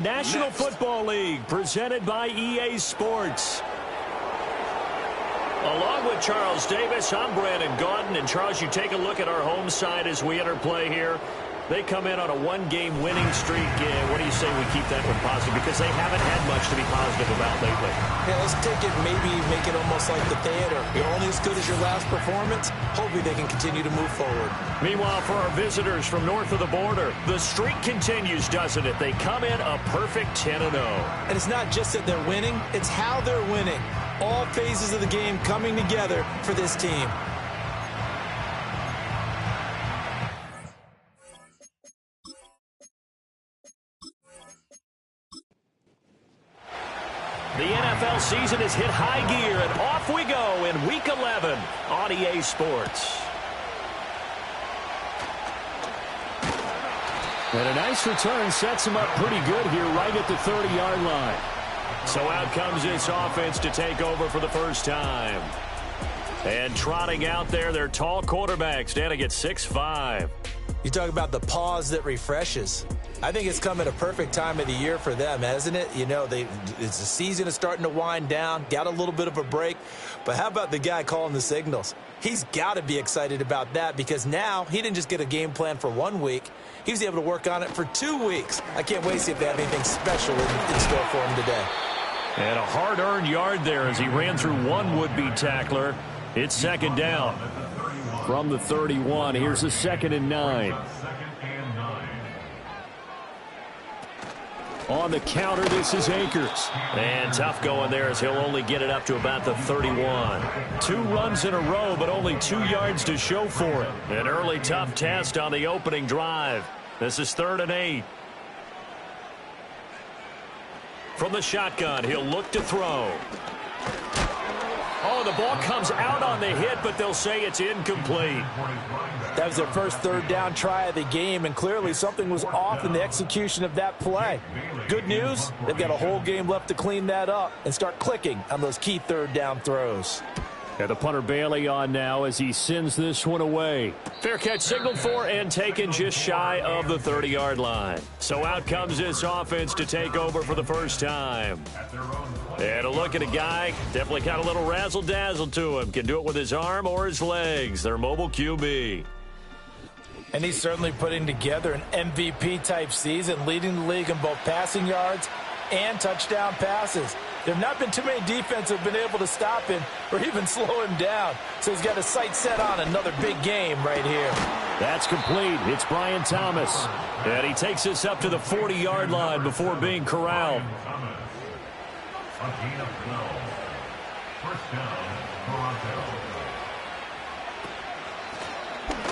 National Football League, presented by EA Sports. Along with Charles Davis, I'm Brandon Gaudin. And Charles, you take a look at our home side as we enter play here. They come in on a one-game winning streak. What do you say we keep that one positive? Because they haven't had much to be positive about lately. Yeah, let's take it, maybe make it almost like the theater. You're only as good as your last performance. Hopefully they can continue to move forward. Meanwhile, for our visitors from north of the border, the streak continues, doesn't it? They come in a perfect 10-0. And it's not just that they're winning, it's how they're winning. All phases of the game coming together for this team. The NFL season has hit high gear, and off we go in Week 11 on EA Sports. And a nice return sets him up pretty good here right at the 30-yard line. So out comes this offense to take over for the first time. And trotting out there, their tall quarterback standing at 6'5". You talk about the pause that refreshes. I think it's come at a perfect time of the year for them, hasn't it? You know, it's the season is starting to wind down, got a little bit of a break. But how about the guy calling the signals? He's got to be excited about that because now he didn't just get a game plan for 1 week. He was able to work on it for 2 weeks. I can't wait to see if they have anything special in store for him today. And a hard-earned yard there as he ran through one would-be tackler. It's second down. From the 31, here's a 2nd and 9. On the counter, this is Akers. And tough going there as he'll only get it up to about the 31. 2 runs in a row, but only 2 yards to show for it. An early tough test on the opening drive. This is 3rd and 8. From the shotgun, he'll look to throw. Oh, the ball comes out on the hit, but they'll say it's incomplete. That was their first 3rd down try of the game, and clearly something was off in the execution of that play. Good news, they've got a whole game left to clean that up and start clicking on those key 3rd down throws. And the punter Bailey on now as he sends this one away. Fair catch signaled for and taken just shy of the 30-yard line. So out comes this offense to take over for the first time. And a look at a guy, definitely got a little razzle-dazzle to him. Can do it with his arm or his legs. Their mobile QB. And he's certainly putting together an MVP-type season, leading the league in both passing yards and touchdown passes. There have not been too many defenses that have been able to stop him or even slow him down. So he's got his sights set on another big game right here. That's complete. It's Brian Thomas. And he takes this up to the 40-yard line before being corralled.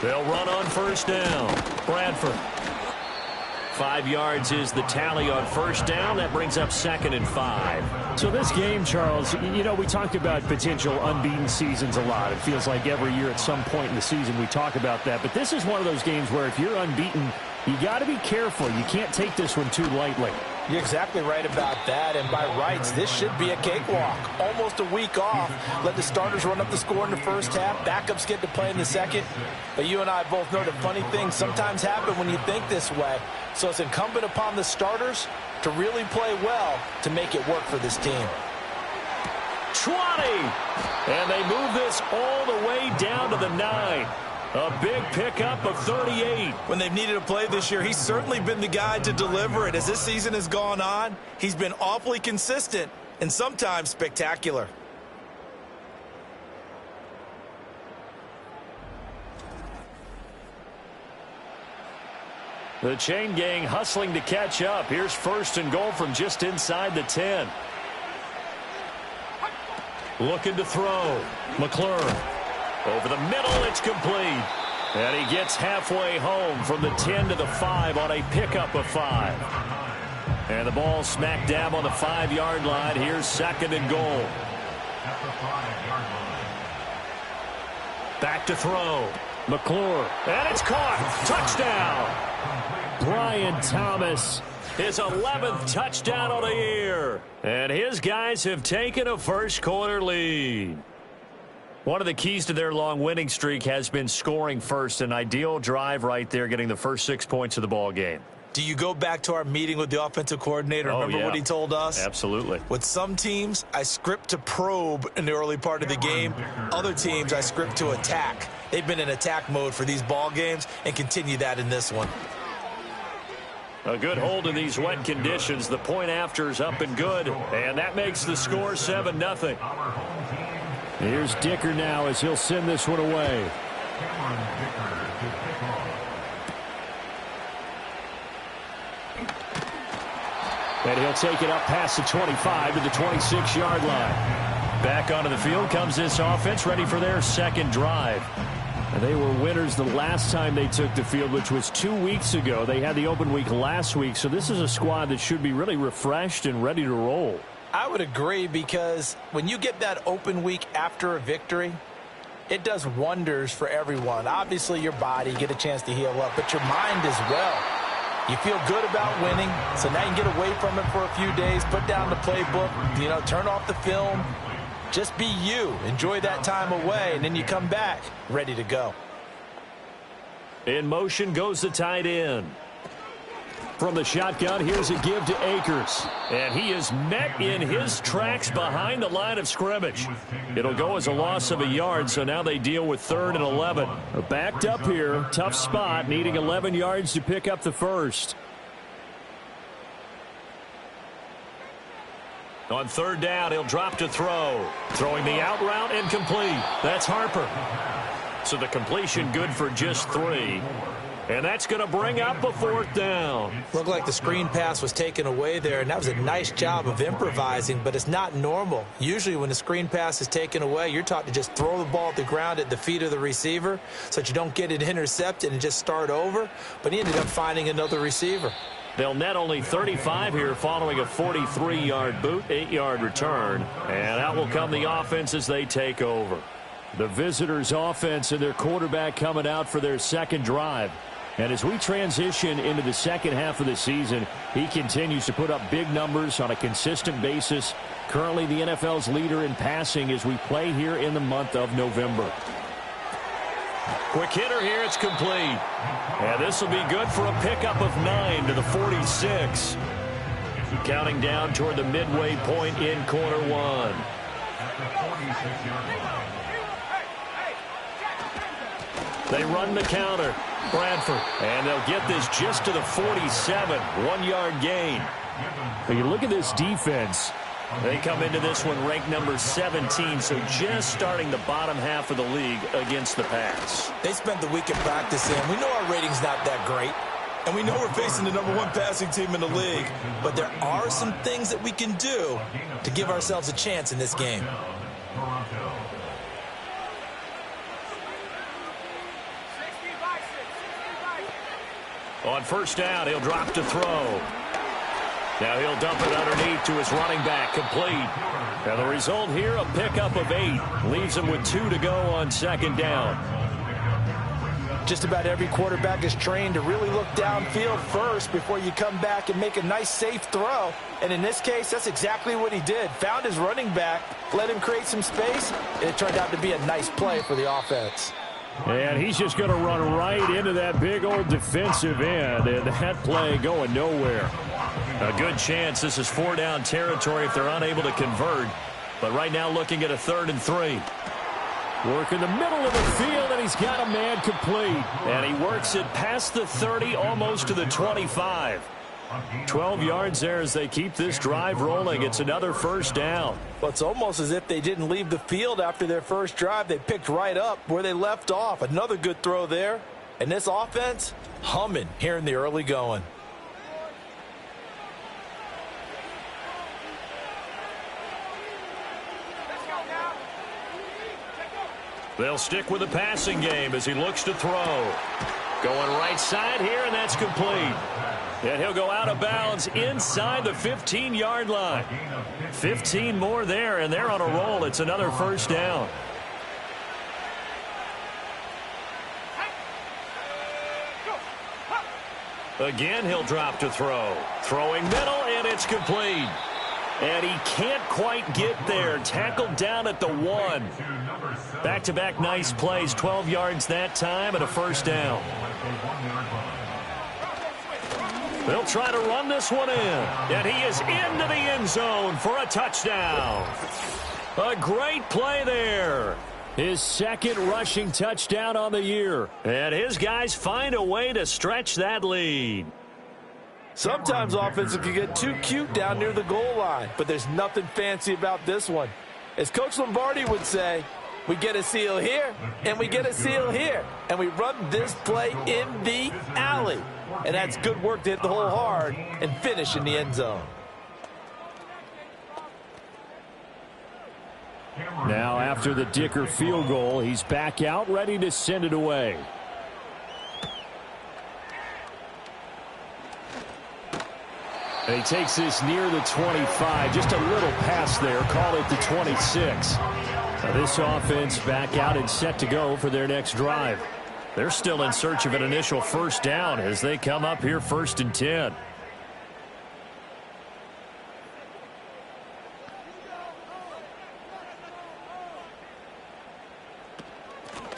They'll run on first down. Bradford. 5 yards is the tally on first down. That brings up 2nd and 5. So this game, Charles, you know, we talked about potential unbeaten seasons a lot. It feels like every year at some point in the season we talk about that. But this is one of those games where if you're unbeaten, you got to be careful. You can't take this one too lightly. You're exactly right about that, and by rights, this should be a cakewalk. Almost a week off. Let the starters run up the score in the first half. Backups get to play in the second. But you and I both know that funny things sometimes happen when you think this way. So it's incumbent upon the starters to really play well to make it work for this team. 20! And they move this all the way down to the 9. A big pickup of 38. When they've needed a play this year, he's certainly been the guy to deliver it. As this season has gone on, he's been awfully consistent and sometimes spectacular. The chain gang hustling to catch up. Here's 1st and goal from just inside the 10. Looking to throw. McClure. Over the middle, it's complete. And he gets halfway home from the 10 to the 5 on a pickup of 5. And the ball smack dab on the 5-yard line. Here's 2nd and goal. Back to throw. McClure. And it's caught. Touchdown. Brian Thomas. His 11th touchdown of the year. And his guys have taken a first-quarter lead. One of the keys to their long winning streak has been scoring first. An ideal drive right there, getting the first 6 points of the ball game. Do you go back to our meeting with the offensive coordinator? Remember what he told us? Absolutely. With some teams, I script to probe in the early part of the game. Other teams, I script to attack. They've been in attack mode for these ball games and continue that in this one. A good hold in these wet conditions. The point after is up and good, and that makes the score 7-0. Here's Dicker now as he'll send this one away. And he'll take it up past the 25 to the 26-yard line. Back onto the field comes this offense, ready for their second drive. And they were winners the last time they took the field, which was 2 weeks ago. They had the open week last week, so this is a squad that should be really refreshed and ready to roll. I would agree, because when you get that open week after a victory, it does wonders for everyone. Obviously, your body, get a chance to heal up, but your mind as well. You feel good about winning, so now you can get away from it for a few days, put down the playbook, turn off the film. Just be you. Enjoy that time away, and then you come back ready to go. In motion goes the tight end. From the shotgun, here's a give to Akers. And he is met in his tracks behind the line of scrimmage. It'll go as a loss of a yard, so now they deal with 3rd and 11. Backed up here, tough spot, needing 11 yards to pick up the first. On 3rd down, he'll drop to throw. Throwing the out route and complete. That's Harper. So the completion good for just 3. And that's going to bring up a 4th down. Looked like the screen pass was taken away there, and that was a nice job of improvising, but it's not normal. Usually when the screen pass is taken away, you're taught to just throw the ball at the ground at the feet of the receiver so that you don't get it intercepted and just start over. But he ended up finding another receiver. They'll net only 35 here following a 43-yard boot, 8-yard return. And out will come the offense as they take over. The visitors' offense and their quarterback coming out for their second drive. And as we transition into the second half of the season, he continues to put up big numbers on a consistent basis. Currently the NFL's leader in passing as we play here in the month of November. Quick hitter here, it's complete. And this will be good for a pickup of 9 to the 46. Counting down toward the midway point in quarter 1. They run the counter. Bradford. And they'll get this just to the 47. 1-yard gain. When you look at this defense, they come into this one ranked number 17, so just starting the bottom half of the league against the pass. They spent the week at practice in. We know our rating's not that great, and we know we're facing the number 1 passing team in the league, but there are some things that we can do to give ourselves a chance in this game. On 1st down, he'll drop to throw. Now he'll dump it underneath to his running back, complete. And the result here, a pickup of 8. Leaves him with 2 to go on 2nd down. Just about every quarterback is trained to really look downfield first before you come back and make a nice, safe throw. And in this case, that's exactly what he did. Found his running back, let him create some space, and it turned out to be a nice play for the offense. And he's just going to run right into that big old defensive end, and that play going nowhere. A good chance this is 4-down territory if they're unable to convert. But right now looking at a 3rd and 3. Work in the middle of the field, and he's got a man complete. And he works it past the 30, almost to the 25. 12 yards there as they keep this drive rolling. It's another 1st down. Well, it's almost as if they didn't leave the field after their first drive. They picked right up where they left off. Another good throw there. And this offense, humming here in the early going. They'll stick with the passing game as he looks to throw. Going right side here, and that's complete. And he'll go out of bounds inside the 15-yard line. 15 more there, and they're on a roll. It's another 1st down. Again, he'll drop to throw. Throwing middle, and it's complete. And he can't quite get there. Tackled down at the 1. Back-to-back nice plays. 12 yards that time and a 1st down. They'll try to run this one in. And he is into the end zone for a touchdown. A great play there. His second rushing touchdown on the year. And his guys find a way to stretch that lead. Sometimes offenses can get too cute down near the goal line, but there's nothing fancy about this one. As Coach Lombardi would say, we get a seal here, and we get a seal here, and we run this play in the alley. And that's good work to hit the hole hard and finish in the end zone. Now after the Dicker field goal, he's back out ready to send it away. And he takes this near the 25. Just a little pass there. Call it the 26. Now this offense back out and set to go for their next drive. They're still in search of an initial first down as they come up here 1st and 10.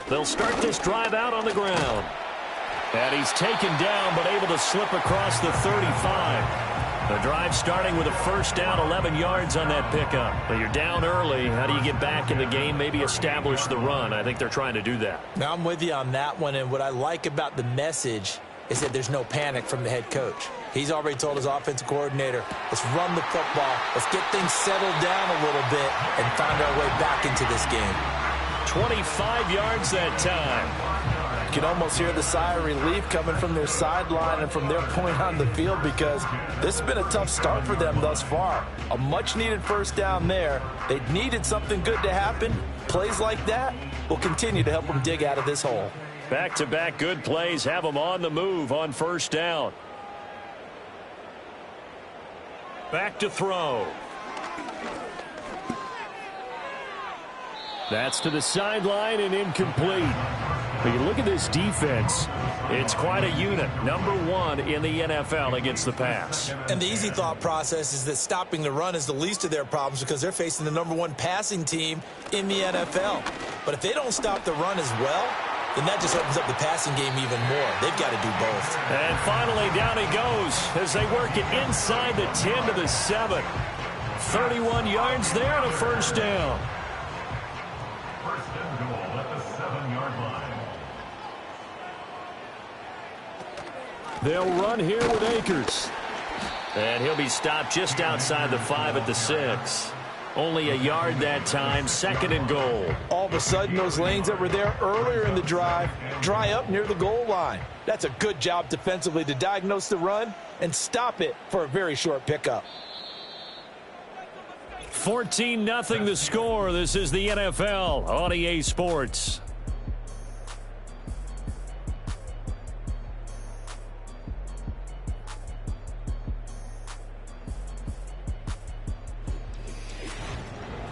They'll start this drive out on the ground. And he's taken down but able to slip across the 35. The drive starting with a first down, 11 yards on that pickup. But you're down early. How do you get back in the game, maybe establish the run? I think they're trying to do that. Now, I'm with you on that one, and what I like about the message is that there's no panic from the head coach. He's already told his offensive coordinator, let's run the football, let's get things settled down a little bit and find our way back into this game. 25 yards that time. You can almost hear the sigh of relief coming from their sideline and from their point on the field because this has been a tough start for them thus far. A much-needed first down there. They needed something good to happen. Plays like that will continue to help them dig out of this hole. Back-to-back good plays have them on the move on first down. Back to throw. That's to the sideline and incomplete. But you look at this defense, it's quite a unit. Number 1 in the NFL against the pass. And the easy thought process is that stopping the run is the least of their problems because they're facing the number 1 passing team in the NFL. But if they don't stop the run as well, then that just opens up the passing game even more. They've got to do both. And finally, down he goes as they work it inside the 10 to the 7. 31 yards there and a first down. They'll run here with Akers. And he'll be stopped just outside the 5 at the 6. Only a yard that time, 2nd and goal. All of a sudden, those lanes that were there earlier in the drive dry up near the goal line. That's a good job defensively to diagnose the run and stop it for a very short pickup. 14-0 the score. This is the NFL on EA Sports.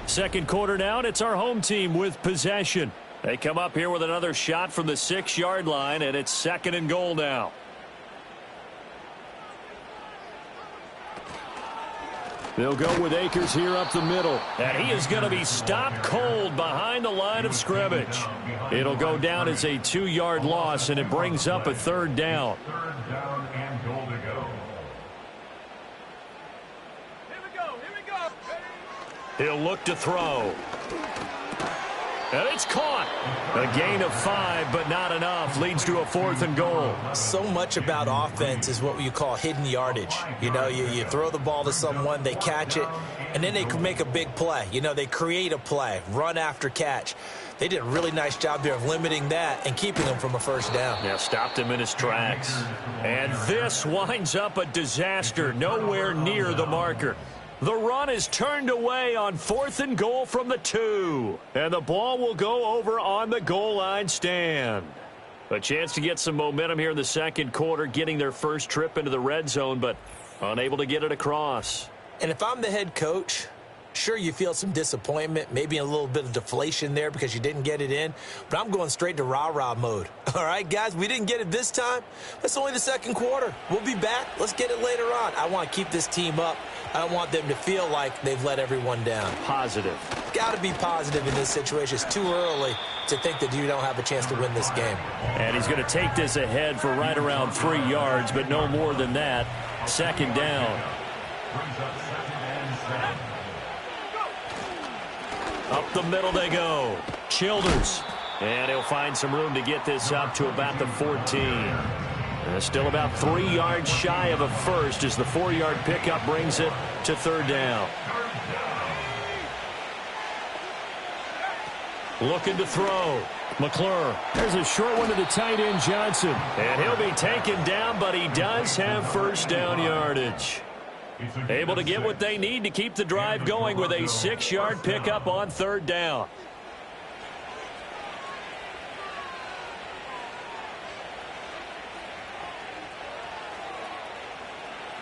Second quarter now, and it's our home team with possession. They come up here with another shot from the 6-yard line, and it's 2nd and goal now. They'll go with Akers here up the middle. And he is going to be stopped cold behind the line of scrimmage. It'll go down as a 2-yard loss, and it brings up a 3rd down. He'll look to throw. And it's caught. A gain of 5, but not enough. Leads to a 4th and goal. So much about offense is what you call hidden yardage. You know, you throw the ball to someone, they catch it, and then they can make a big play. You know, they create a play, run after catch. They did a really nice job there of limiting that and keeping him from a first down. Yeah, stopped him in his tracks. And this winds up a disaster. Nowhere near the marker. The run is turned away on 4th and goal from the 2. And the ball will go over on the goal line stand. A chance to get some momentum here in the second quarter, getting their first trip into the red zone, but unable to get it across. And if I'm the head coach, sure, you feel some disappointment, maybe a little bit of deflation there because you didn't get it in, but I'm going straight to rah-rah mode. All right, guys, we didn't get it this time. That's only the second quarter. We'll be back. Let's get it later on. I want to keep this team up. I don't want them to feel like they've let everyone down. Positive. Got to be positive in this situation. It's too early to think that you don't have a chance to win this game. And he's going to take this ahead for right around 3 yards, but no more than that. Second down. Up the middle they go. Childers. And he'll find some room to get this up to about the 14. Still about 3 yards shy of a first as the 4-yard pickup brings it to third down. Looking to throw. McClure. There's a short one to the tight end, Johnson. And he'll be taken down, but he does have first down yardage. Able to get what they need to keep the drive going with a 6-yard pickup on third down.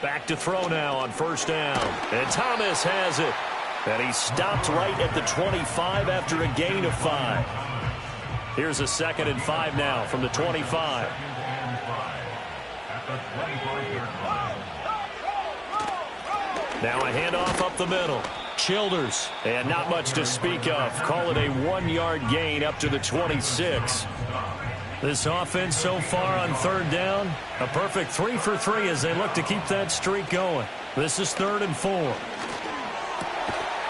Back to throw now on first down. And Thomas has it. And he stopped right at the 25 after a gain of 5. Here's a 2nd and 5 now from the 25. Now a handoff up the middle. Childers. And not much to speak of. Call it a 1-yard gain up to the 26. This offense so far on third down, a perfect 3 for 3 as they look to keep that streak going. This is 3rd and 4.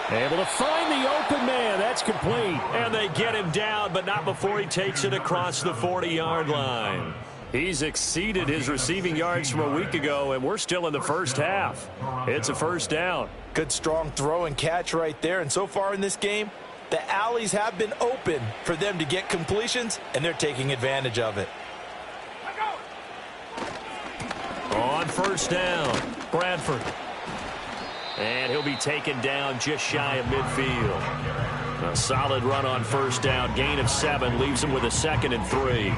Able to find the open man. That's complete. And they get him down, but not before he takes it across the 40-yard line. He's exceeded his receiving yards from a week ago, and we're still in the first half. It's a first down. Good, strong throw and catch right there. And so far in this game, the alleys have been open for them to get completions, and they're taking advantage of it. On first down, Bradford. And he'll be taken down just shy of midfield. A solid run on first down. Gain of 7 leaves him with a 2nd and 3.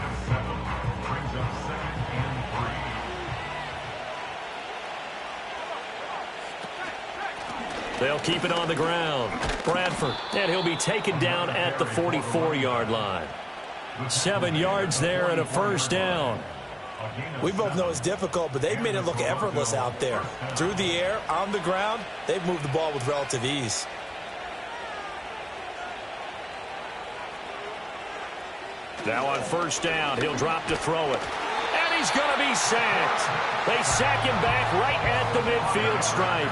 They'll keep it on the ground. Bradford. And he'll be taken down at the 44-yard line. 7 yards there and a first down. We both know it's difficult, but they've made it look effortless out there. Through the air, on the ground, they've moved the ball with relative ease. Now on first down, he'll drop to throw it. And he's going to be sacked. They sack him back right at the midfield stripe.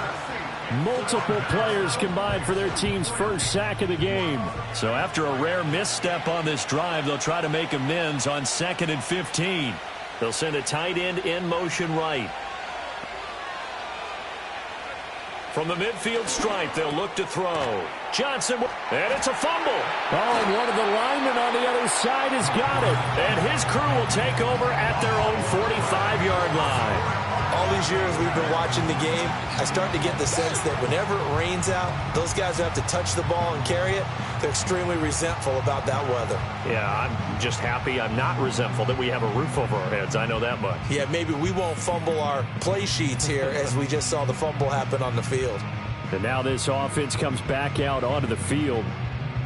Multiple players combined for their team's first sack of the game. So after a rare misstep on this drive, they'll try to make amends on 2nd and 15. They'll send a tight end in motion right. From the midfield stripe, they'll look to throw. Johnson, and it's a fumble. Oh, and one of the linemen on the other side has got it. And his crew will take over at their own 45-yard line. All these years we've been watching the game, I start to get the sense that whenever it rains out, those guys who have to touch the ball and carry it, they're extremely resentful about that weather. Yeah, I'm just happy I'm not resentful that we have a roof over our heads. I know that much. Yeah, maybe we won't fumble our play sheets here as we just saw the fumble happen on the field. And now this offense comes back out onto the field.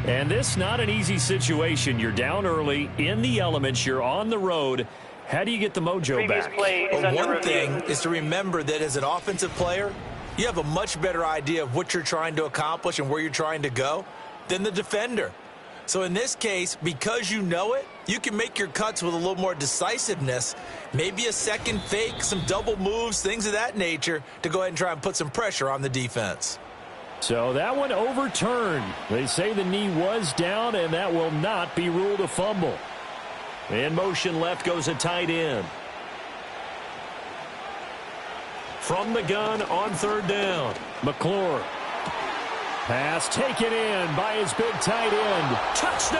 And this not an easy situation. You're down early, in the elements, you're on the road. How do you get the mojo back? Well, one thing is to remember that as an offensive player, you have a much better idea of what you're trying to accomplish and where you're trying to go than the defender. So in this case, because you know it, you can make your cuts with a little more decisiveness, maybe a second fake, some double moves, things of that nature to go ahead and try and put some pressure on the defense. So that one overturned. They say the knee was down, and that will not be ruled a fumble. In motion left goes a tight end. From the gun on third down, McClure. Pass taken in by his big tight end. Touchdown!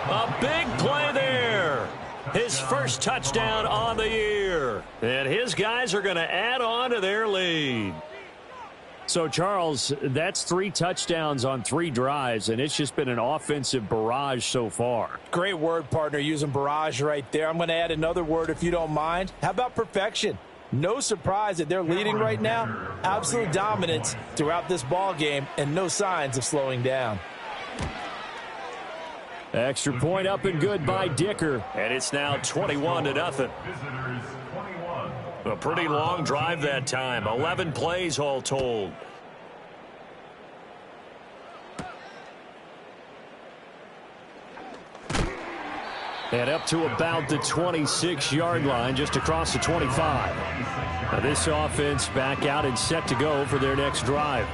A big play there. His first touchdown on the year. And his guys are going to add on to their lead. So, Charles, that's 3 touchdowns on 3 drives, and it's just been an offensive barrage so far. Great word, partner, using barrage right there. I'm going to add another word if you don't mind. How about perfection? No surprise that they're leading right now. Absolute dominance throughout this ball game and no signs of slowing down. Extra point up and good by Dicker. And it's now 21-0. A pretty long drive that time. 11 plays all told. And up to about the 26-yard line, just across the 25. Now this offense back out and set to go for their next drive.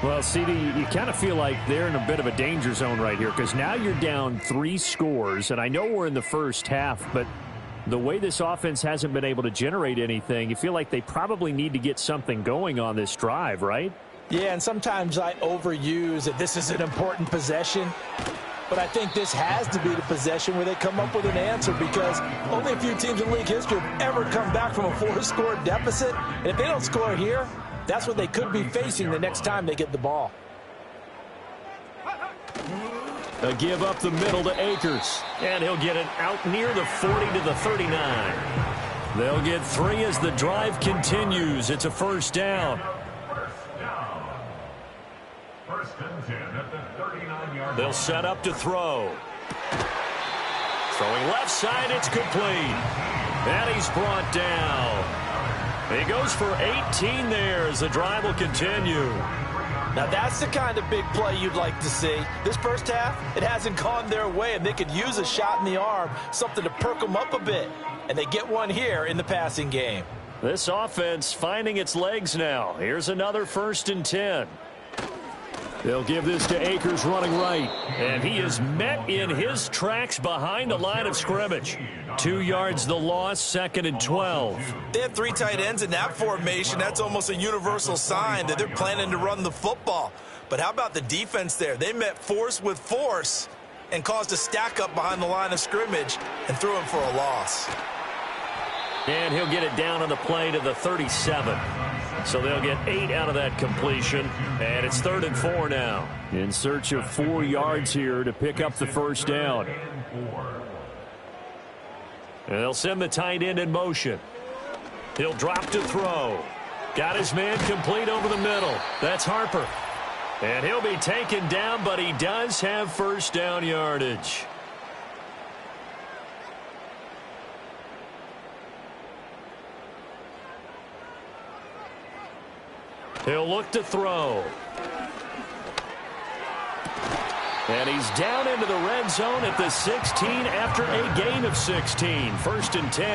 Well, CD, you kind of feel like they're in a bit of a danger zone right here because now you're down 3 scores, and I know we're in the first half, but the way this offense hasn't been able to generate anything, you feel like they probably need to get something going on this drive, right? Yeah, and sometimes I overuse that this is an important possession. But I think this has to be the possession where they come up with an answer because only a few teams in league history have ever come back from a 4-score deficit. And if they don't score here, that's what they could be facing the next time they get the ball. A give up the middle to Akers. And he'll get it out near the 40 to the 39. They'll get 3 as the drive continues. It's a first down. They'll set up to throw. Throwing left side, it's complete. And he's brought down. He goes for 18 there as the drive will continue. Now that's the kind of big play you'd like to see. This first half, it hasn't gone their way, and they could use a shot in the arm, something to perk them up a bit. And they get one here in the passing game. This offense finding its legs now. Here's another 1st and 10. They'll give this to Akers running right. And he is met in his tracks behind the line of scrimmage. 2 yards the loss, 2nd and 12. They have 3 tight ends in that formation. That's almost a universal sign that they're planning to run the football. But how about the defense there? They met force with force and caused a stack up behind the line of scrimmage and threw him for a loss. And he'll get it down on the play to the 37. So they'll get 8 out of that completion, and it's 3rd and 4 now. In search of 4 yards here to pick up the first down. And they'll send the tight end in motion. He'll drop to throw. Got his man complete over the middle. That's Harper. And he'll be taken down, but he does have first down yardage. He'll look to throw. And he's down into the red zone at the 16 after a gain of 16. 1st and 10.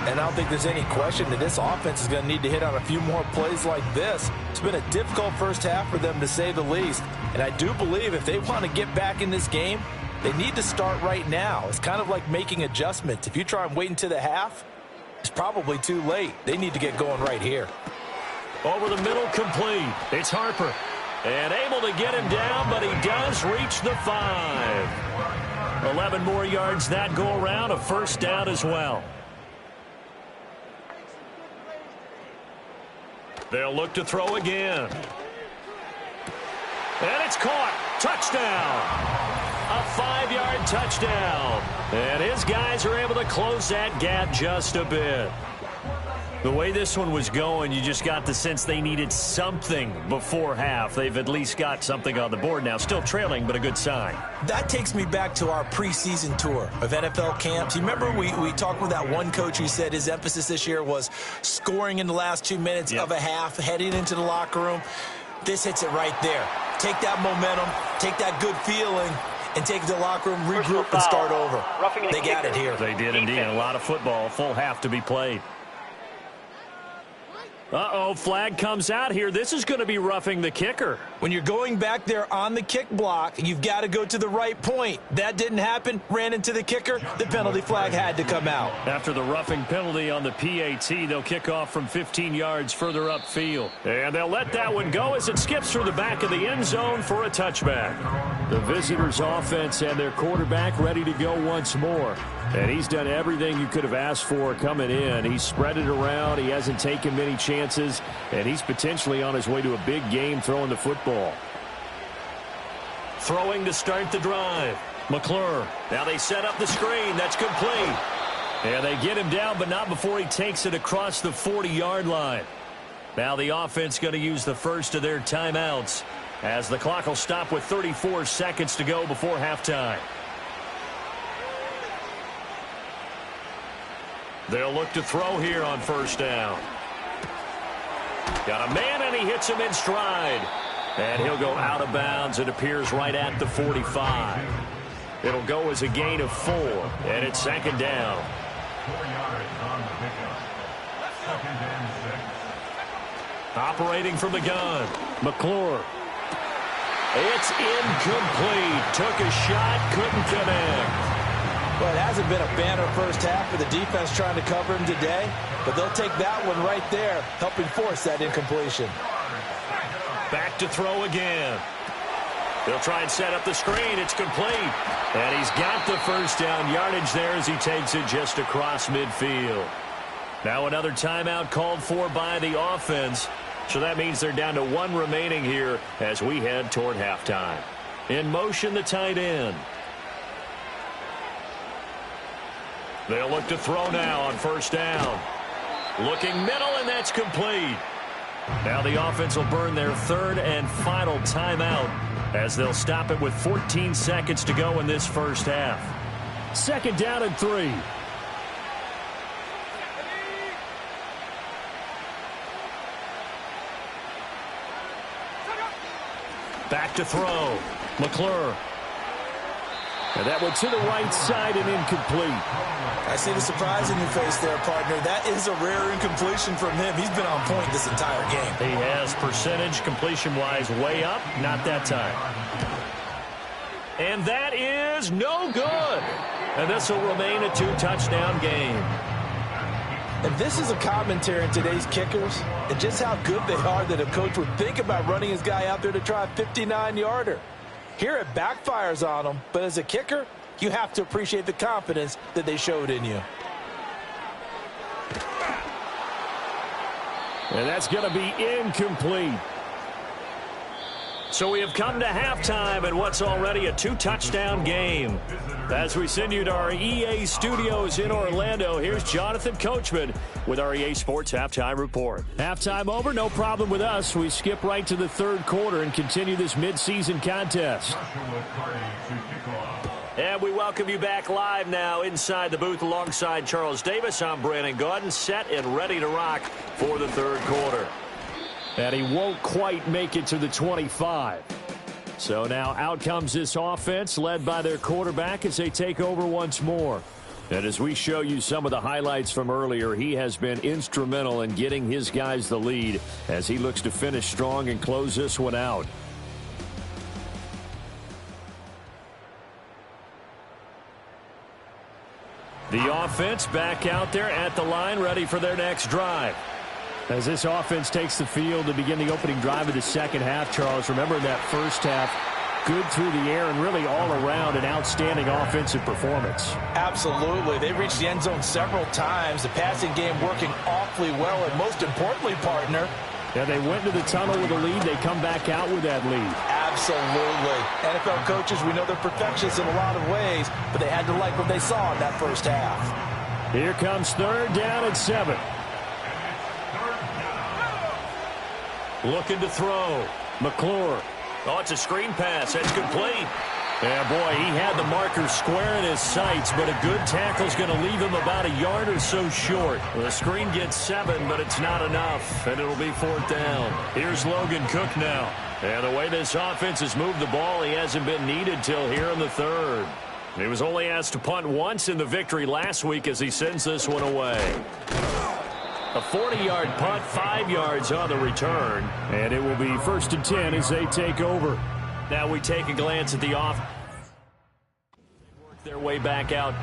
And I don't think there's any question that this offense is going to need to hit on a few more plays like this. It's been a difficult first half for them, to say the least. And I do believe if they want to get back in this game, they need to start right now. It's kind of like making adjustments. If you try and wait until the half, it's probably too late. They need to get going right here. Over the middle, complete. It's Harper. And able to get him down, but he does reach the 5. 11 more yards that go around, a first down as well. They'll look to throw again. And it's caught. Touchdown. A 5-yard touchdown. And his guys are able to close that gap just a bit. The way this one was going, you just got the sense they needed something before half. They've at least got something on the board now. Still trailing, but a good sign. That takes me back to our preseason tour of NFL camps. You remember we talked with that one coach who said his emphasis this year was scoring in the last 2 minutes of a half, heading into the locker room. This hits it right there. Take that momentum, take that good feeling, and take it to the locker room, regroup, and start over. They got it here. They did indeed. A lot of football, full half to be played. Uh-oh, flag comes out here. This is going to be roughing the kicker. When you're going back there on the kick block, you've got to go to the right point. That didn't happen. Ran into the kicker. The penalty flag had to come out. After the roughing penalty on the PAT, they'll kick off from 15 yards further upfield. And they'll let that one go as it skips through the back of the end zone for a touchback. The visitors' offense and their quarterback ready to go once more. And he's done everything you could have asked for coming in. He's spread it around. He hasn't taken many chances. And he's potentially on his way to a big game throwing the football. Throwing to start the drive. McClure. Now they set up the screen. That's complete. And they get him down, but not before he takes it across the 40-yard line. Now the offense going to use the first of their timeouts as the clock will stop with 34 seconds to go before halftime. They'll look to throw here on first down. Got a man, and he hits him in stride. And he'll go out of bounds. It appears right at the 45. It'll go as a gain of 4, and it's second down. 4 yards on the pickup. Second and 6. Operating from the gun, McClure. It's incomplete. Took a shot, couldn't connect. Well, it hasn't been a banner first half for the defense trying to cover him today, but they'll take that one right there, helping force that incompletion. Back to throw again. They'll try and set up the screen. It's complete. And he's got the first down yardage there as he takes it just across midfield. Now another timeout called for by the offense. So that means they're down to 1 remaining here as we head toward halftime. In motion, the tight end. They'll look to throw now on first down. Looking middle, and that's complete. Now the offense will burn their 3rd and final timeout as they'll stop it with 14 seconds to go in this first half. Second down and 3. Back to throw. McClure. And that one to the right side and incomplete. I see the surprise in your face there, partner. That is a rare incompletion from him. He's been on point this entire game. He has percentage completion-wise way up. Not that time. And that is no good. And this will remain a 2-touchdown game. And this is a commentary on today's kickers and just how good they are that a coach would think about running his guy out there to try a 59-yarder. Here it backfires on them, but as a kicker, you have to appreciate the confidence that they showed in you. And that's going to be incomplete. So we have come to halftime in what's already a 2-touchdown game. As we send you to our EA studios in Orlando, here's Jonathan Coachman with our EA Sports Halftime Report. Halftime over, no problem with us. We skip right to the 3rd quarter and continue this midseason contest. And we welcome you back live now inside the booth alongside Charles Davis. I'm Brandon Gaudin, set and ready to rock for the 3rd quarter. And he won't quite make it to the 25. So now out comes this offense led by their quarterback as they take over once more. And as we show you some of the highlights from earlier, he has been instrumental in getting his guys the lead as he looks to finish strong and close this one out. The offense back out there at the line, ready for their next drive. As this offense takes the field to begin the opening drive of the second half, Charles, remember in that first half, good through the air and really all around an outstanding offensive performance. Absolutely. They reached the end zone several times. The passing game working awfully well, and most importantly, partner, yeah, they went to the tunnel with a lead. They come back out with that lead. Absolutely. NFL coaches, we know they're perfectionists in a lot of ways, but they had to like what they saw in that first half. Here comes 3rd down and 7. Looking to throw. McClure. Oh, it's a screen pass. That's complete. Yeah, boy, he had the marker square in his sights, but a good tackle's going to leave him about a yard or so short. The screen gets 7, but it's not enough, and it'll be 4th down. Here's Logan Cook now. And the way this offense has moved the ball, he hasn't been needed till here in the 3rd. He was only asked to punt once in the victory last week as he sends this one away. A 40-yard punt, 5 yards on the return. And it will be 1st and 10 as they take over. Now we take a glance at the off. They work their way back out.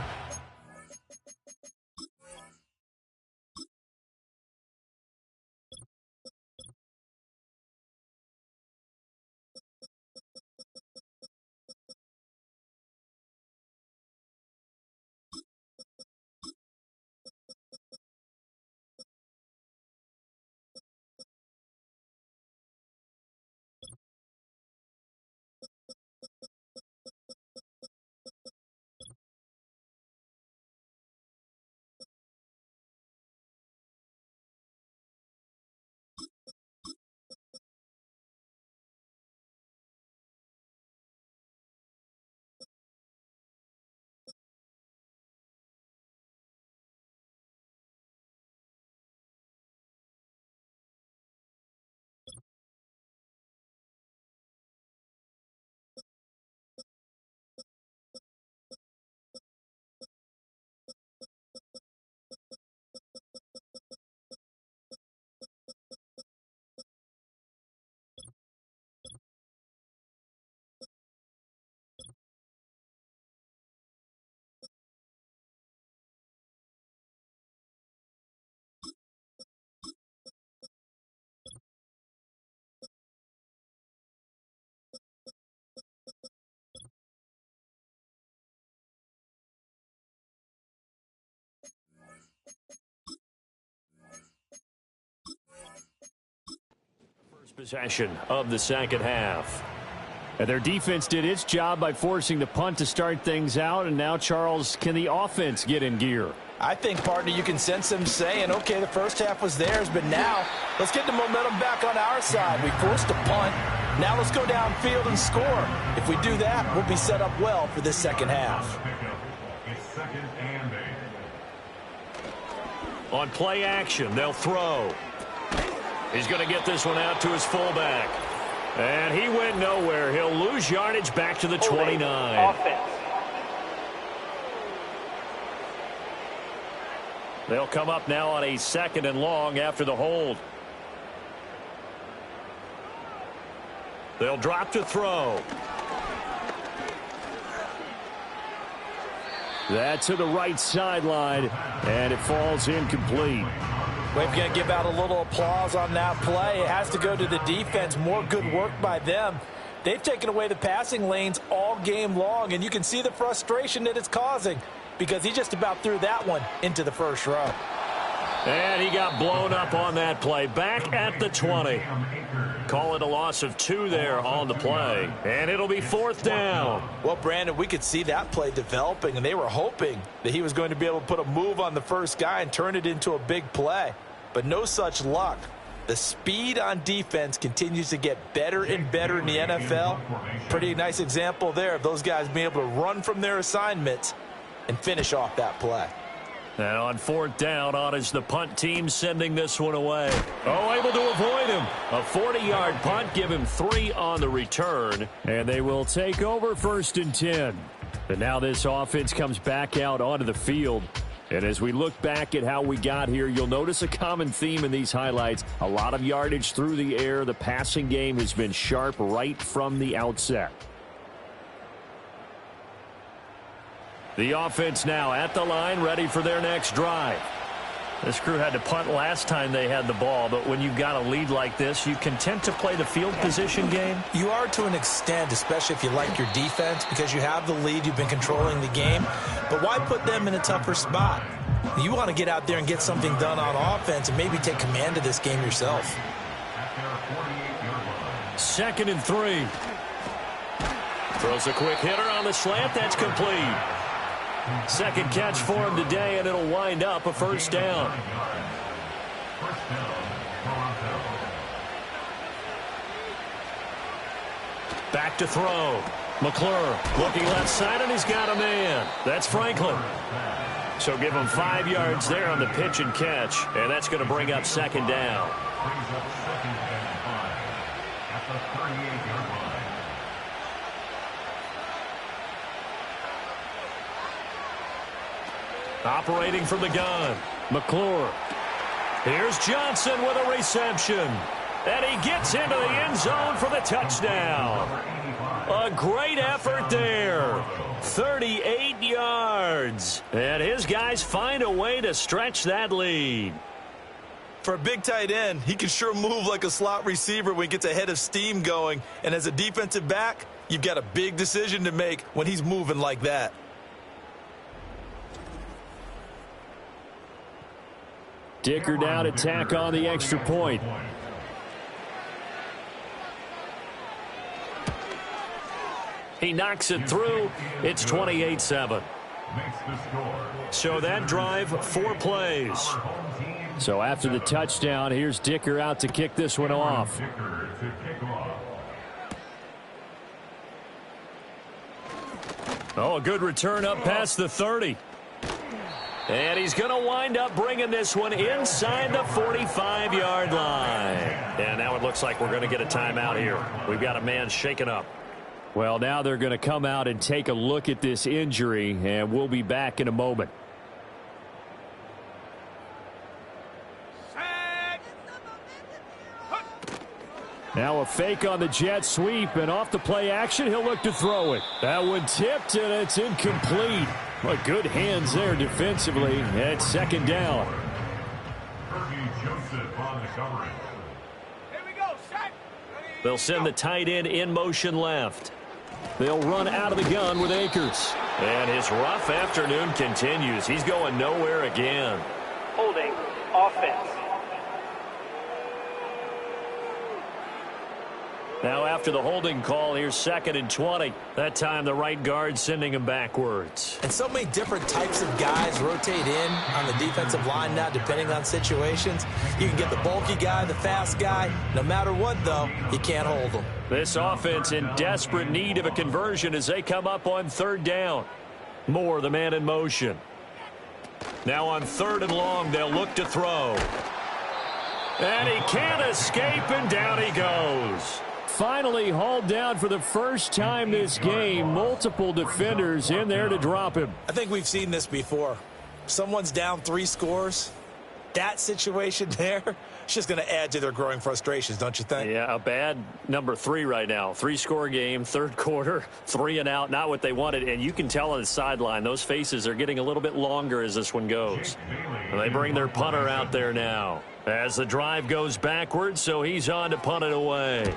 Possession of the second half. And their defense did its job by forcing the punt to start things out. And now, Charles, can the offense get in gear? I think, partner, you can sense them saying, okay, the first half was theirs, but now let's get the momentum back on our side. We forced a punt. Now let's go downfield and score. If we do that, we'll be set up well for this second half. On play action, they'll throw. He's going to get this one out to his fullback. And he went nowhere. He'll lose yardage back to the 29. They'll come up now on a 2nd and long after the hold. They'll drop to throw. That's to the right sideline, and it falls incomplete. We're going to give out a little applause on that play. It has to go to the defense. More good work by them. They've taken away the passing lanes all game long, and you can see the frustration that it's causing because he just about threw that one into the first row. And he got blown up on that play. Back at the 20. Call it a loss of 2 there on the play. And it'll be 4th down. Well, Brandon, we could see that play developing, and they were hoping that he was going to be able to put a move on the first guy and turn it into a big play. But no such luck. The speed on defense continues to get better and better in the NFL. Pretty nice example there of those guys being able to run from their assignments and finish off that play. And on 4th down, on is the punt team sending this one away. Oh, able to avoid him. A 40-yard punt, give him 3 on the return. And they will take over 1st and 10. And now this offense comes back out onto the field. And as we look back at how we got here, you'll notice a common theme in these highlights. A lot of yardage through the air. The passing game has been sharp right from the outset. The offense now at the line, ready for their next drive. This crew had to punt last time they had the ball, but when you've got a lead like this, you content to play the field position game? You are to an extent, especially if you like your defense, because you have the lead, you've been controlling the game. But why put them in a tougher spot? You want to get out there and get something done on offense and maybe take command of this game yourself. 2nd and 3. Throws a quick hitter on the slant. That's complete. 2nd catch for him today, and it'll wind up a 1st down. Back to throw. McClure looking left side, and he's got a man. That's Franklin. So give him 5 yards there on the pitch and catch, and that's going to bring up 2nd down. Operating from the gun, McClure. Here's Johnson with a reception. And he gets into the end zone for the touchdown. A great effort there. 38 yards. And his guys find a way to stretch that lead. For a big tight end, he can sure move like a slot receiver when he gets a head of steam going. And as a defensive back, you've got a big decision to make when he's moving like that. Dicker down to tack on the extra point. He knocks it through. It's 28-7. So that drive, 4 plays. So after the touchdown, here's Dicker out to kick this one off. Oh, a good return up past the 30. And he's going to wind up bringing this one inside the 45-yard line. And now it looks like we're going to get a timeout here. We've got a man shaken up. Well, now they're going to come out and take a look at this injury, and we'll be back in a moment. Now a fake on the jet sweep, and off the play action, he'll look to throw it. That one tipped, and it's incomplete. Well, good hands there defensively at 2nd down. They'll send the tight end in motion left. They'll run out of the gun with Akers. And his rough afternoon continues. He's going nowhere again. Holding offense. Now after the holding call, here's 2nd and 20. That time the right guard sending him backwards. And so many different types of guys rotate in on the defensive line now, depending on situations. You can get the bulky guy, the fast guy. No matter what, though, you can't hold them. This offense in desperate need of a conversion as they come up on 3rd down. Moore, the man in motion. Now on 3rd and long, they'll look to throw. And he can't escape, and down he goes. Finally hauled down for the first time this game. Multiple defenders in there to drop him. I think we've seen this before. Someone's down 3 scores. That situation there, it's just going to add to their growing frustrations, don't you think? Yeah, a bad number 3 right now. 3-score game, 3rd quarter, 3 and out, not what they wanted. And you can tell on the sideline, those faces are getting a little bit longer as this one goes. And they bring their punter out there now as the drive goes backwards, so he's on to punt it away.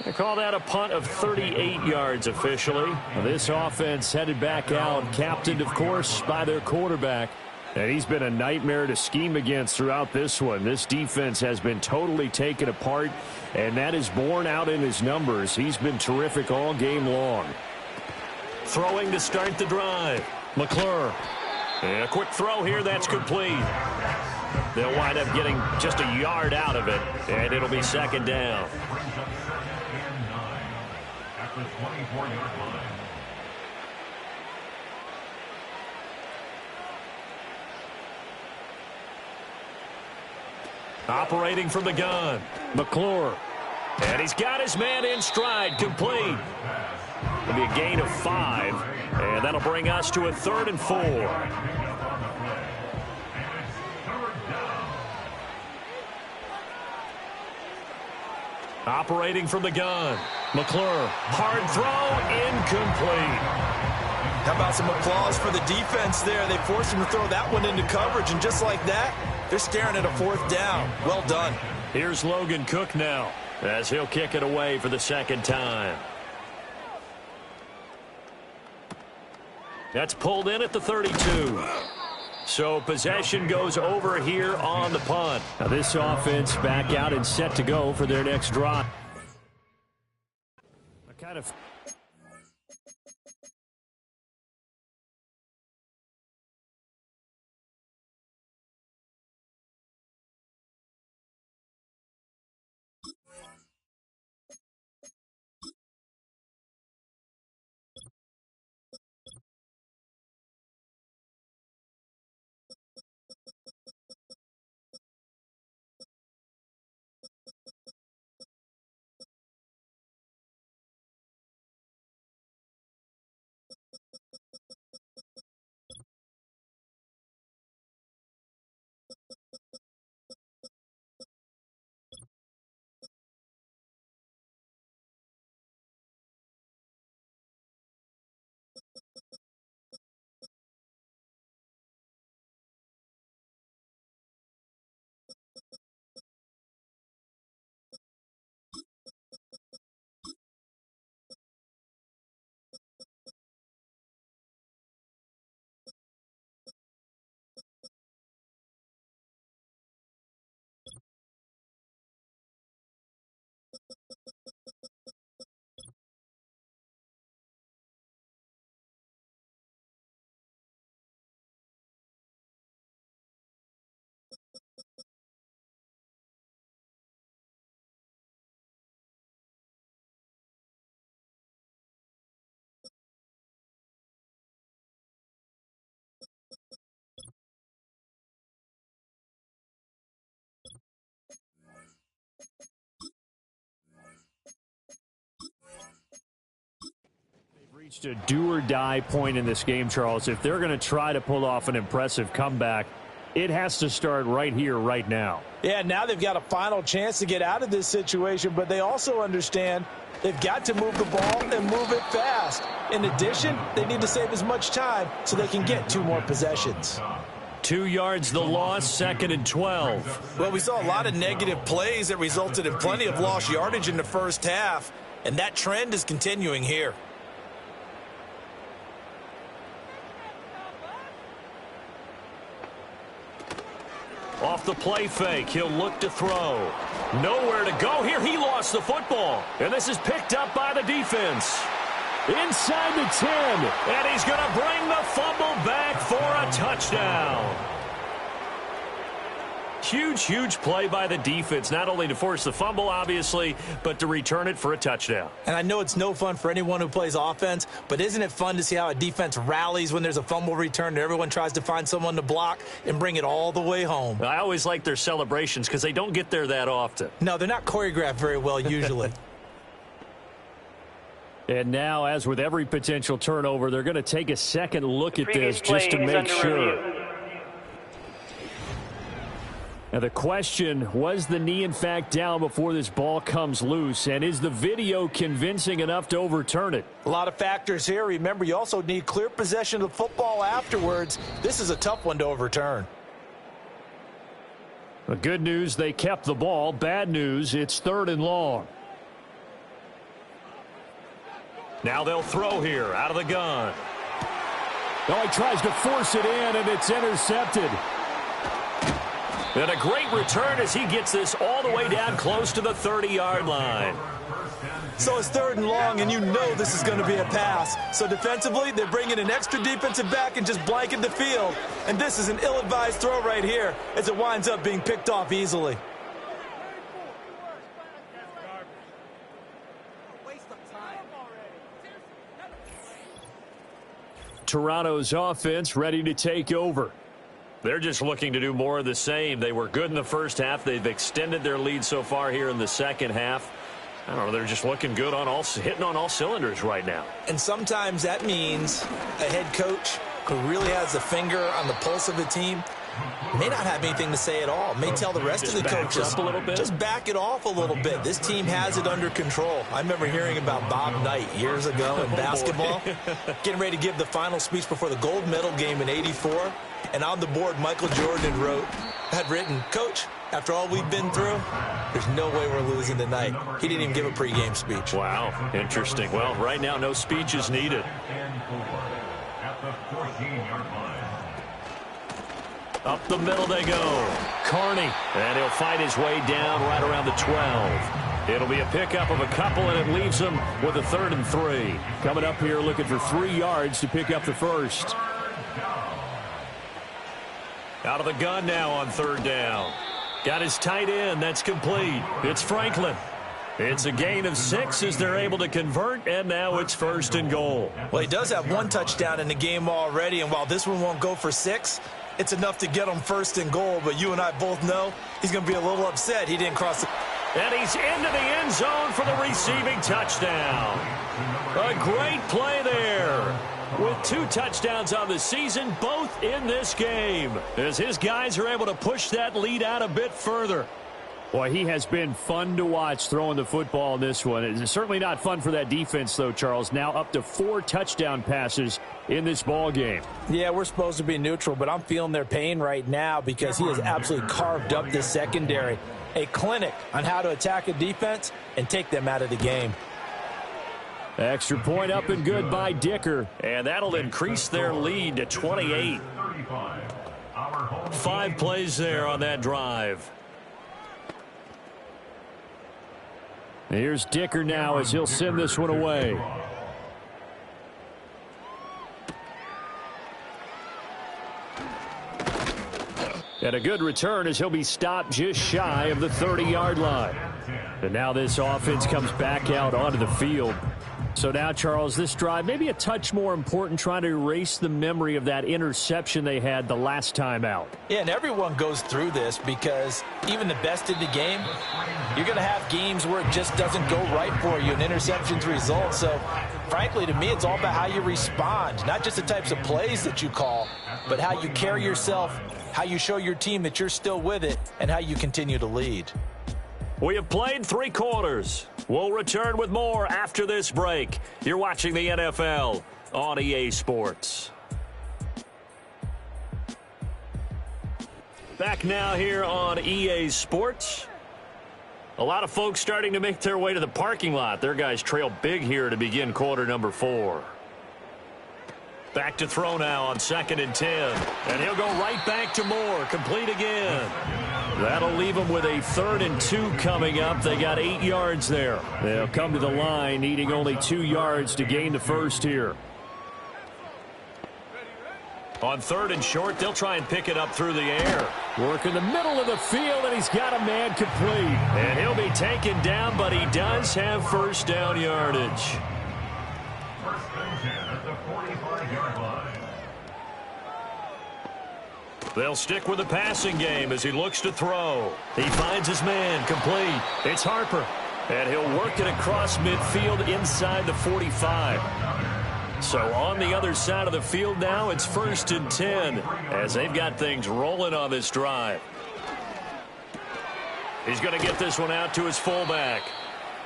They call that a punt of 38 yards officially. This offense headed back out, captained, of course, by their quarterback. And he's been a nightmare to scheme against throughout this one. This defense has been totally taken apart, and that is borne out in his numbers. He's been terrific all game long. Throwing to start the drive. McClure. And a quick throw here, that's complete. They'll wind up getting just a yard out of it, and it'll be 2nd down. At the 24-yard line. Operating from the gun. McClure. And he's got his man in stride, complete. It'll be a gain of 5, and that'll bring us to a 3rd and 4. Operating from the gun. McClure. Hard throw, incomplete. How about some applause for the defense there? They forced him to throw that one into coverage, and just like that, they're staring at a 4th down. Well done. Here's Logan Cook now as he'll kick it away for the 2nd time. That's pulled in at the 32. So possession goes over here on the punt. Now this offense back out and set to go for their next drive. Kind of reached a do-or-die point in this game, Charles. If they're going to try to pull off an impressive comeback, it has to start right here, right now. Yeah, now they've got a final chance to get out of this situation, but they also understand they've got to move the ball and move it fast. In addition, they need to save as much time so they can get 2 more possessions. 2 yards the loss, 2nd and 12. Well, we saw a lot of negative plays that resulted in plenty of lost yardage in the first half, and that trend is continuing here. Off the play fake, he'll look to throw. Nowhere to go here. He lost the football. And this is picked up by the defense. Inside the 10. And he's going to bring the fumble back for a touchdown. Huge, huge play by the defense, not only to force the fumble, obviously, but to return it for a touchdown. And I know it's no fun for anyone who plays offense, but isn't it fun to see how a defense rallies when there's a fumble return and everyone tries to find someone to block and bring it all the way home? I always like their celebrations because they don't get there that often. No, they're not choreographed very well usually. And now, as with every potential turnover, they're going to take a second look at this just to make sure. Now the question, was the knee in fact down before this ball comes loose? And is the video convincing enough to overturn it? A lot of factors here. Remember, you also need clear possession of the football afterwards. This is a tough one to overturn. The good news, they kept the ball. Bad news, it's 3rd and long. Now they'll throw here out of the gun. Oh, he tries to force it in, and it's intercepted. And a great return as he gets this all the way down close to the 30-yard line. So it's 3rd and long, and you know this is going to be a pass. So defensively, they bring in an extra defensive back and just blanket the field. And this is an ill-advised throw right here as it winds up being picked off easily. Toronto's offense ready to take over. They're just looking to do more of the same. They were good in the first half. They've extended their lead so far here in the second half. I don't know, they're just looking good on hitting on all cylinders right now. And sometimes that means a head coach who really has a finger on the pulse of the team may not have anything to say at all. May tell the rest of the coaches, up a little bit. Just back it off a little bit. This team has it under control. I remember hearing about Bob Knight years ago in basketball, getting ready to give the final speech before the gold medal game in '84. And on the board, Michael Jordan had written, "Coach, after all we've been through, there's no way we're losing tonight." He didn't even give a pregame speech. Wow, interesting. Well, right now, no speech is needed. At the 14-yard line. Up the middle they go. Carney, and he'll fight his way down right around the 12. It'll be a pickup of a couple, and it leaves him with a 3rd and 3. Coming up here looking for 3 yards to pick up the first. Out of the gun now on 3rd down. Got his tight end. That's complete. It's Franklin. It's a gain of 6 as they're able to convert, and now it's 1st and goal. Well, he does have 1 touchdown in the game already, and while this one won't go for 6, it's enough to get him 1st and goal. But you and I both know he's going to be a little upset he didn't cross the... And he's into the end zone for the receiving touchdown. A great play there. With 2 touchdowns on the season, both in this game, as his guys are able to push that lead out a bit further. Boy, he has been fun to watch throwing the football in this one. It's certainly not fun for that defense, though, Charles. Now up to 4 touchdown passes in this ball game. Yeah, we're supposed to be neutral, but I'm feeling their pain right now because he has absolutely carved up this secondary. A clinic on how to attack a defense and take them out of the game. Extra point up and good by Dicker. And that'll increase their lead to 28. 5 plays there on that drive. Here's Dicker now as he'll send this one away. And a good return as he'll be stopped just shy of the 30-yard line. And now this offense comes back out onto the field. So now, Charles, this drive maybe a touch more important, trying to erase the memory of that interception they had the last time out. Yeah, and everyone goes through this because even the best in the game, you're going to have games where it just doesn't go right for you, and interceptions result. So, frankly, to me, it's all about how you respond, not just the types of plays that you call, but how you carry yourself, how you show your team that you're still with it, and how you continue to lead. We have played 3 quarters. We'll return with more after this break. You're watching the NFL on EA Sports. Back now here on EA Sports. A lot of folks starting to make their way to the parking lot. Their guys trail big here to begin quarter number 4. Back to throw now on 2nd and 10. And he'll go right back to Moore. Complete again. That'll leave them with a 3rd and 2 coming up. They got 8 yards there. They'll come to the line needing only 2 yards to gain the first here. On 3rd and short, they'll try and pick it up through the air. Work in the middle of the field, and he's got a man complete. And he'll be taken down, but he does have first down yardage. First and 10 at the 45-yard line. They'll stick with the passing game as he looks to throw. He finds his man complete. It's Harper. And he'll work it across midfield inside the 45. So on the other side of the field now, it's 1st and 10 as they've got things rolling on this drive. He's going to get this one out to his fullback.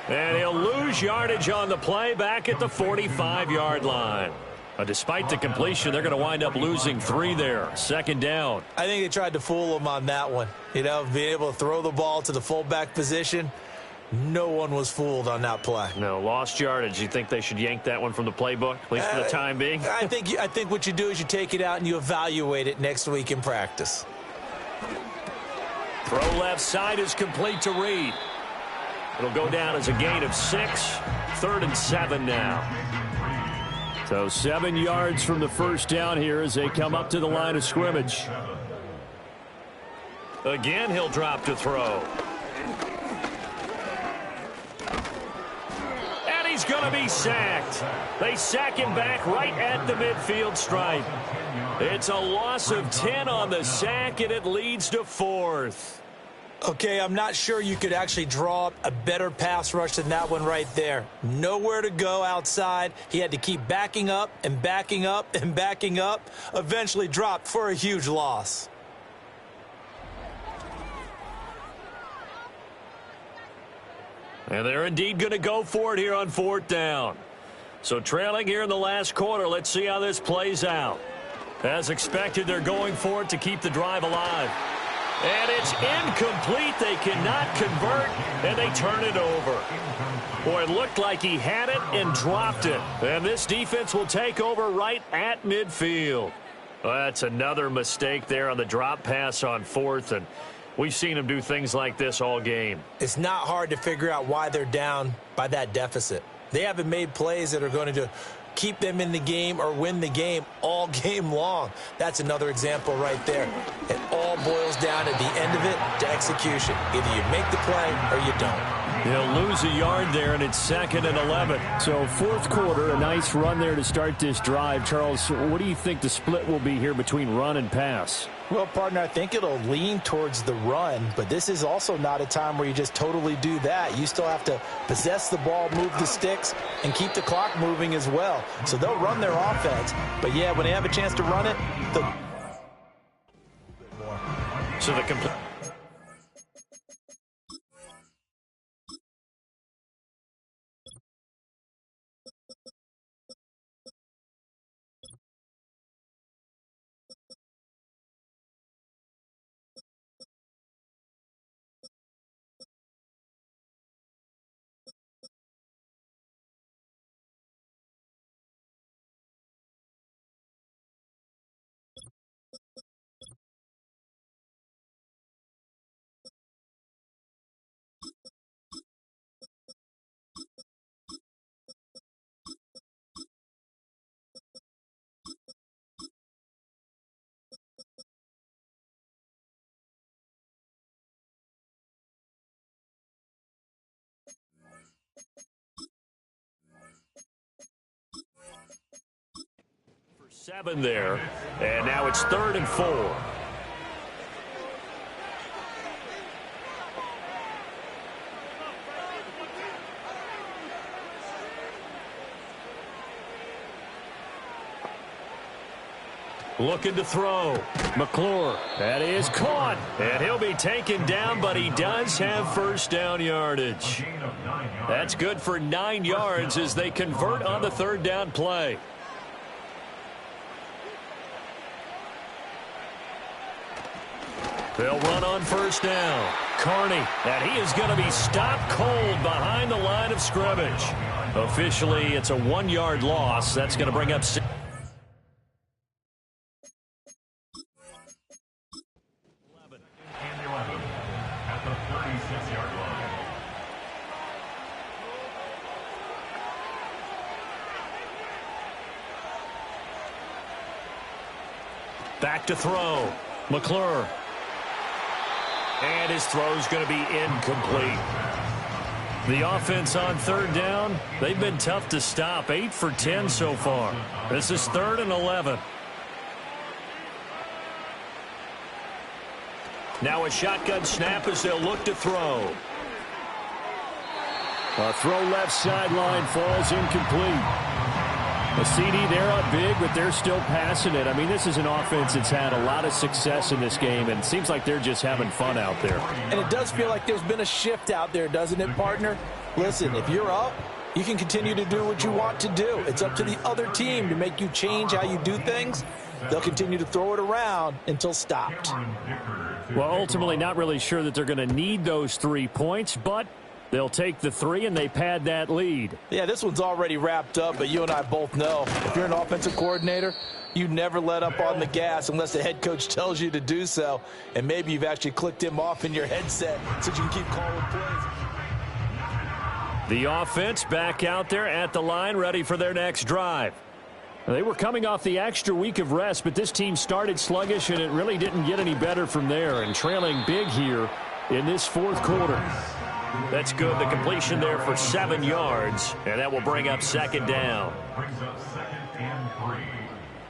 And he'll lose yardage on the play back at the 45-yard line. But despite the completion, they're going to wind up losing 3 there. 2nd down. I think they tried to fool him on that one. You know, being able to throw the ball to the fullback position. No one was fooled on that play. No, lost yardage. You think they should yank that one from the playbook, at least for the time being? I think what you do is you take it out and you evaluate it next week in practice. Throw left side is complete to Reed. It'll go down as a gain of 6. 3rd and 7 now. So 7 yards from the first down here as they come up to the line of scrimmage. Again, he'll drop to throw. And he's going to be sacked. They sack him back right at the midfield stripe. It's a loss of 10 on the sack, and it leads to 4th. Okay, I'm not sure you could actually draw up a better pass rush than that one right there. Nowhere to go outside. He had to keep backing up and backing up and backing up. Eventually dropped for a huge loss. And they're indeed going to go for it here on 4th down. So trailing here in the last quarter, let's see how this plays out. As expected, they're going for it to keep the drive alive. And it's incomplete. They cannot convert, and they turn it over. Boy, it looked like he had it and dropped it. And this defense will take over right at midfield. Well, that's another mistake there on the drop pass on 4th, and we've seen him do things like this all game. It's not hard to figure out why they're down by that deficit. They haven't made plays that are going to keep them in the game or win the game all game long. That's another example right there. It all boils down at the end of it to execution. Either you make the play or you don't. He'll lose a yard there, and it's 2nd and 11. So 4th quarter, a nice run there to start this drive. Charles, what do you think the split will be here between run and pass? Well, partner, I think it'll lean towards the run, but this is also not a time where you just totally do that. You still have to possess the ball, move the sticks, and keep the clock moving as well. So they'll run their offense, but yeah, when they have a chance to run it, So the complete. For 7 there, and now it's 3rd and 4. Looking to throw. McClure. That is caught. And he'll be taken down, but he does have first down yardage. That's good for 9 yards as they convert on the 3rd down play. They'll run on first down. Carney, and he is going to be stopped cold behind the line of scrimmage. Officially, it's a 1-yard loss. That's going to bring up 6. Back to throw. McClure. And his throw's going to be incomplete. The offense on third down, they've been tough to stop. 8 for 10 so far. This is 3rd and 11. Now a shotgun snap as they'll look to throw. A throw left sideline falls incomplete. A CD, they're up big, but they're still passing it. I mean, this is an offense that's had a lot of success in this game, and it seems like they're just having fun out there. And it does feel like there's been a shift out there, doesn't it, partner? Listen, if you're up, you can continue to do what you want to do. It's up to the other team to make you change how you do things. They'll continue to throw it around until stopped. Well, ultimately, not really sure that they're going to need those 3 points, but they'll take the 3 and they pad that lead. Yeah, this one's already wrapped up, but you and I both know if you're an offensive coordinator, you never let up on the gas unless the head coach tells you to do so. And maybe you've actually clicked him off in your headset so you can keep calling plays. The offense back out there at the line, ready for their next drive. They were coming off the extra week of rest, but this team started sluggish, and it really didn't get any better from there, and trailing big here in this 4th quarter. That's good. The completion there for 7 yards, and that will bring up 2nd down. Brings up 2nd and 3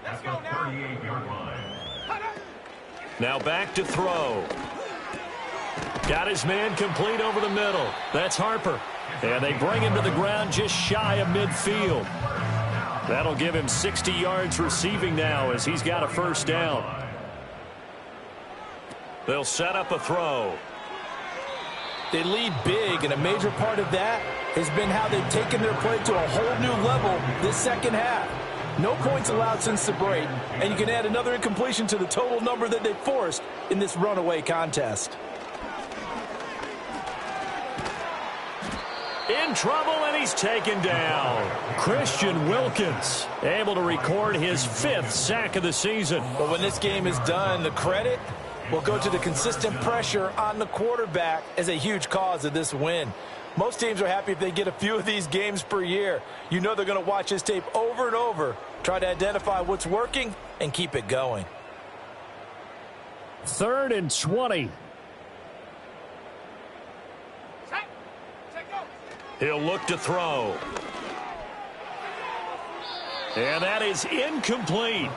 at the 38-yard line. Now back to throw. Got his man complete over the middle. That's Harper. And they bring him to the ground just shy of midfield. That'll give him 60 yards receiving now as he's got a 1st down. They'll set up a throw. They lead big, and a major part of that has been how they've taken their play to a whole new level this second half. No points allowed since the break, and you can add another incompletion to the total number that they forced in this runaway contest. In trouble, and he's taken down. Christian Wilkins able to record his 5th sack of the season. But when this game is done, the credit will go to the consistent pressure on the quarterback as a huge cause of this win. Most teams are happy if they get a few of these games per year. You know they're going to watch this tape over and over, try to identify what's working, and keep it going. 3rd and 20. He'll look to throw. And that is incomplete.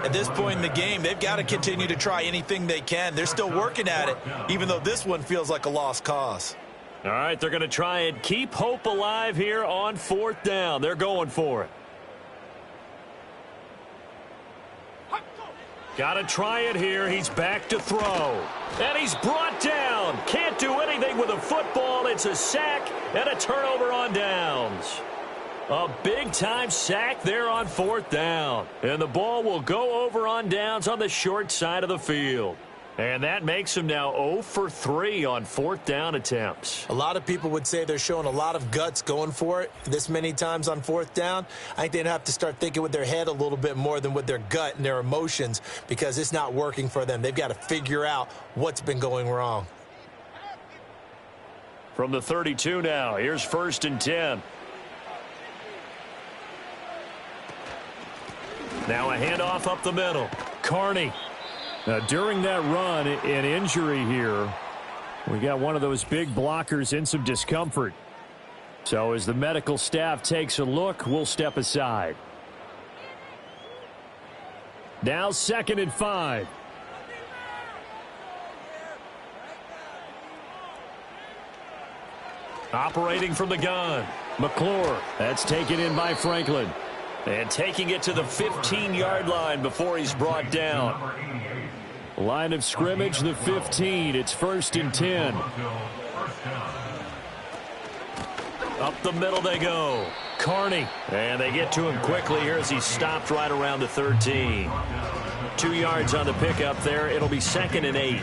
At this point in the game, they've got to continue to try anything they can. They're still working at it, even though this one feels like a lost cause. All right, they're going to try and keep hope alive here on 4th down. They're going for it. Got to try it here. He's back to throw. And he's brought down. Can't do anything with a football. It's a sack and a turnover on downs. A big-time sack there on 4th down. And the ball will go over on downs on the short side of the field. And that makes him now 0 for 3 on 4th down attempts. A lot of people would say they're showing a lot of guts going for it this many times on 4th down. I think they'd have to start thinking with their head a little bit more than with their gut and their emotions because it's not working for them. They've got to figure out what's been going wrong. From the 32 now, here's 1st and 10. Now a handoff up the middle. Carney. Now, during that run, an injury here, we got one of those big blockers in some discomfort. So as the medical staff takes a look, we'll step aside. Now 2nd and 5. Operating from the gun. McClure. That's taken in by Franklin. And taking it to the 15-yard line before he's brought down. Line of scrimmage, the 15. It's 1st and 10. Up the middle they go. Carney. And they get to him quickly here as he stopped right around the 13. 2 yards on the pickup there. It'll be 2nd and 8.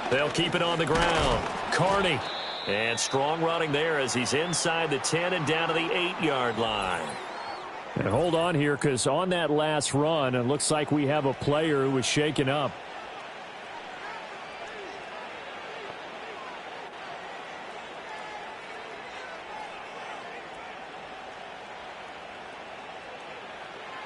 They'll keep it on the ground. Carney. And strong running there as he's inside the 10 and down to the 8-yard line. And hold on here because on that last run, it looks like we have a player who was shaken up.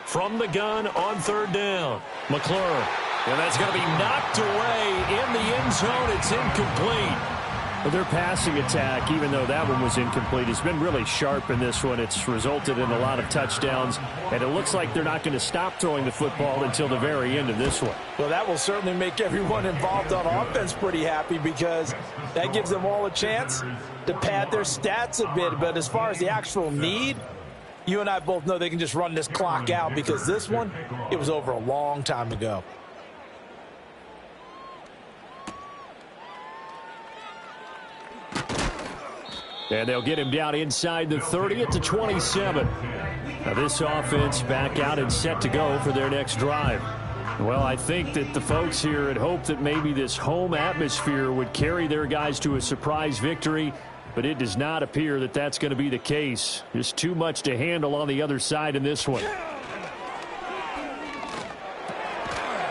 from the gun on 3rd down. McClure. And that's going to be knocked away in the end zone. It's incomplete. Well, their passing attack, even though that one was incomplete, has been really sharp in this one. It's resulted in a lot of touchdowns, and it looks like they're not going to stop throwing the football until the very end of this one. Well, that will certainly make everyone involved on offense pretty happy because that gives them all a chance to pad their stats a bit. But as far as the actual need, you and I both know they can just run this clock out because this one, it was over a long time ago. And they'll get him down inside the 30 at the 27. Now this offense back out and set to go for their next drive. Well, I think that the folks here had hoped that maybe this home atmosphere would carry their guys to a surprise victory, but it does not appear that that's going to be the case. Just too much to handle on the other side in this one.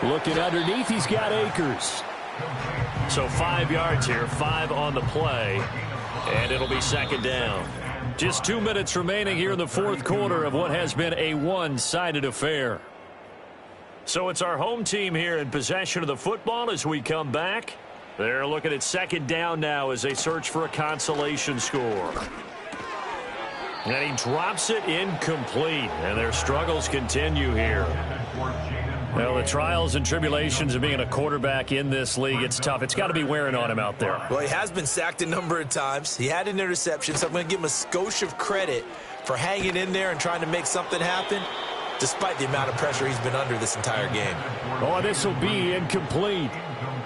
Looking underneath, he's got Akers. So 5 yards here, 5 on the play. And it'll be 2nd down. Just 2 minutes remaining here in the 4th quarter of what has been a one-sided affair. So it's our home team here in possession of the football as we come back. They're looking at 2nd down now as they search for a consolation score. And he drops it incomplete. And their struggles continue here. Well, the trials and tribulations of being a quarterback in this league, it's tough. It's got to be wearing on him out there. Well, he has been sacked a number of times. He had an interception, so I'm going to give him a skosh of credit for hanging in there and trying to make something happen, despite the amount of pressure he's been under this entire game. Oh, this will be incomplete.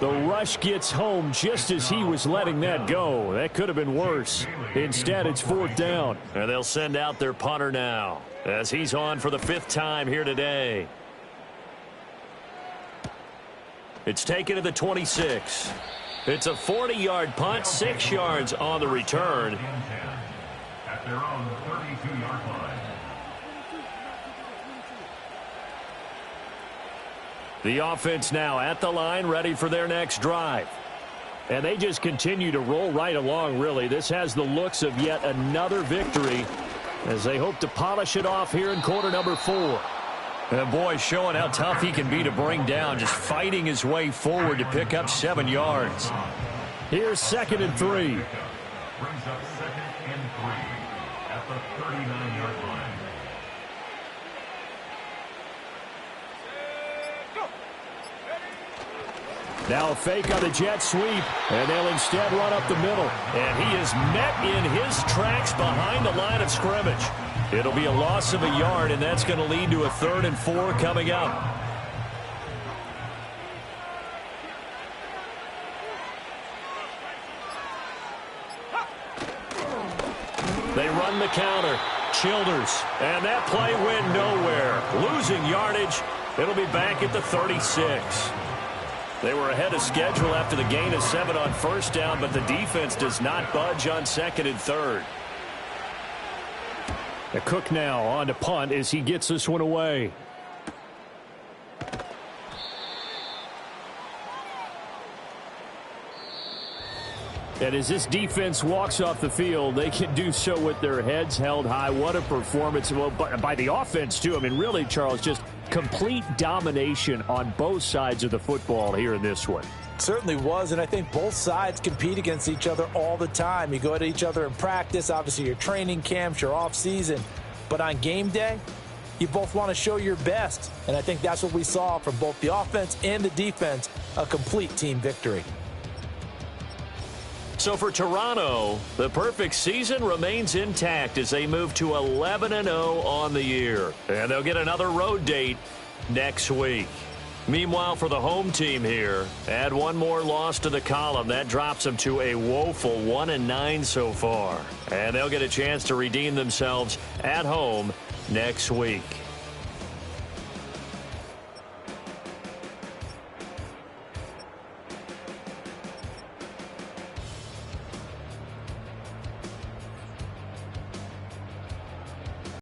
The rush gets home just as he was letting that go. That could have been worse. Instead, it's 4th down. And they'll send out their punter now as he's on for the 5th time here today. It's taken to the 26. It's a 40-yard punt, 6 yards on the return. At their own 32-yard line. The offense now at the line, ready for their next drive. And they just continue to roll right along, really. This has the looks of yet another victory as they hope to polish it off here in quarter number 4. And boy, showing how tough he can be to bring down, just fighting his way forward to pick up 7 yards. Here's 2nd and 3. Brings up 2nd and 3 at the 39-yard line. Now a fake on the jet sweep, and they'll instead run up the middle. And he is met in his tracks behind the line of scrimmage. It'll be a loss of a yard, and that's going to lead to a 3rd and 4 coming up. They run the counter. Childers. And that play went nowhere. Losing yardage. It'll be back at the 36. They were ahead of schedule after the gain of 7 on 1st down, but the defense does not budge on 2nd and 3rd. Cook now on to punt as he gets this one away. And as this defense walks off the field, they can do so with their heads held high. What a performance. Well, by the offense, too. I mean, really, Charles, just complete domination on both sides of the football here in this one. Certainly was, and I think both sides compete against each other all the time. You go at each other in practice, obviously your training camps, your off-season. But on game day, you both want to show your best. And I think that's what we saw from both the offense and the defense, a complete team victory. So for Toronto, the perfect season remains intact as they move to 11-0 on the year. And they'll get another road date next week. Meanwhile, for the home team here, add one more loss to the column. That drops them to a woeful 1-9 so far. And they'll get a chance to redeem themselves at home next week.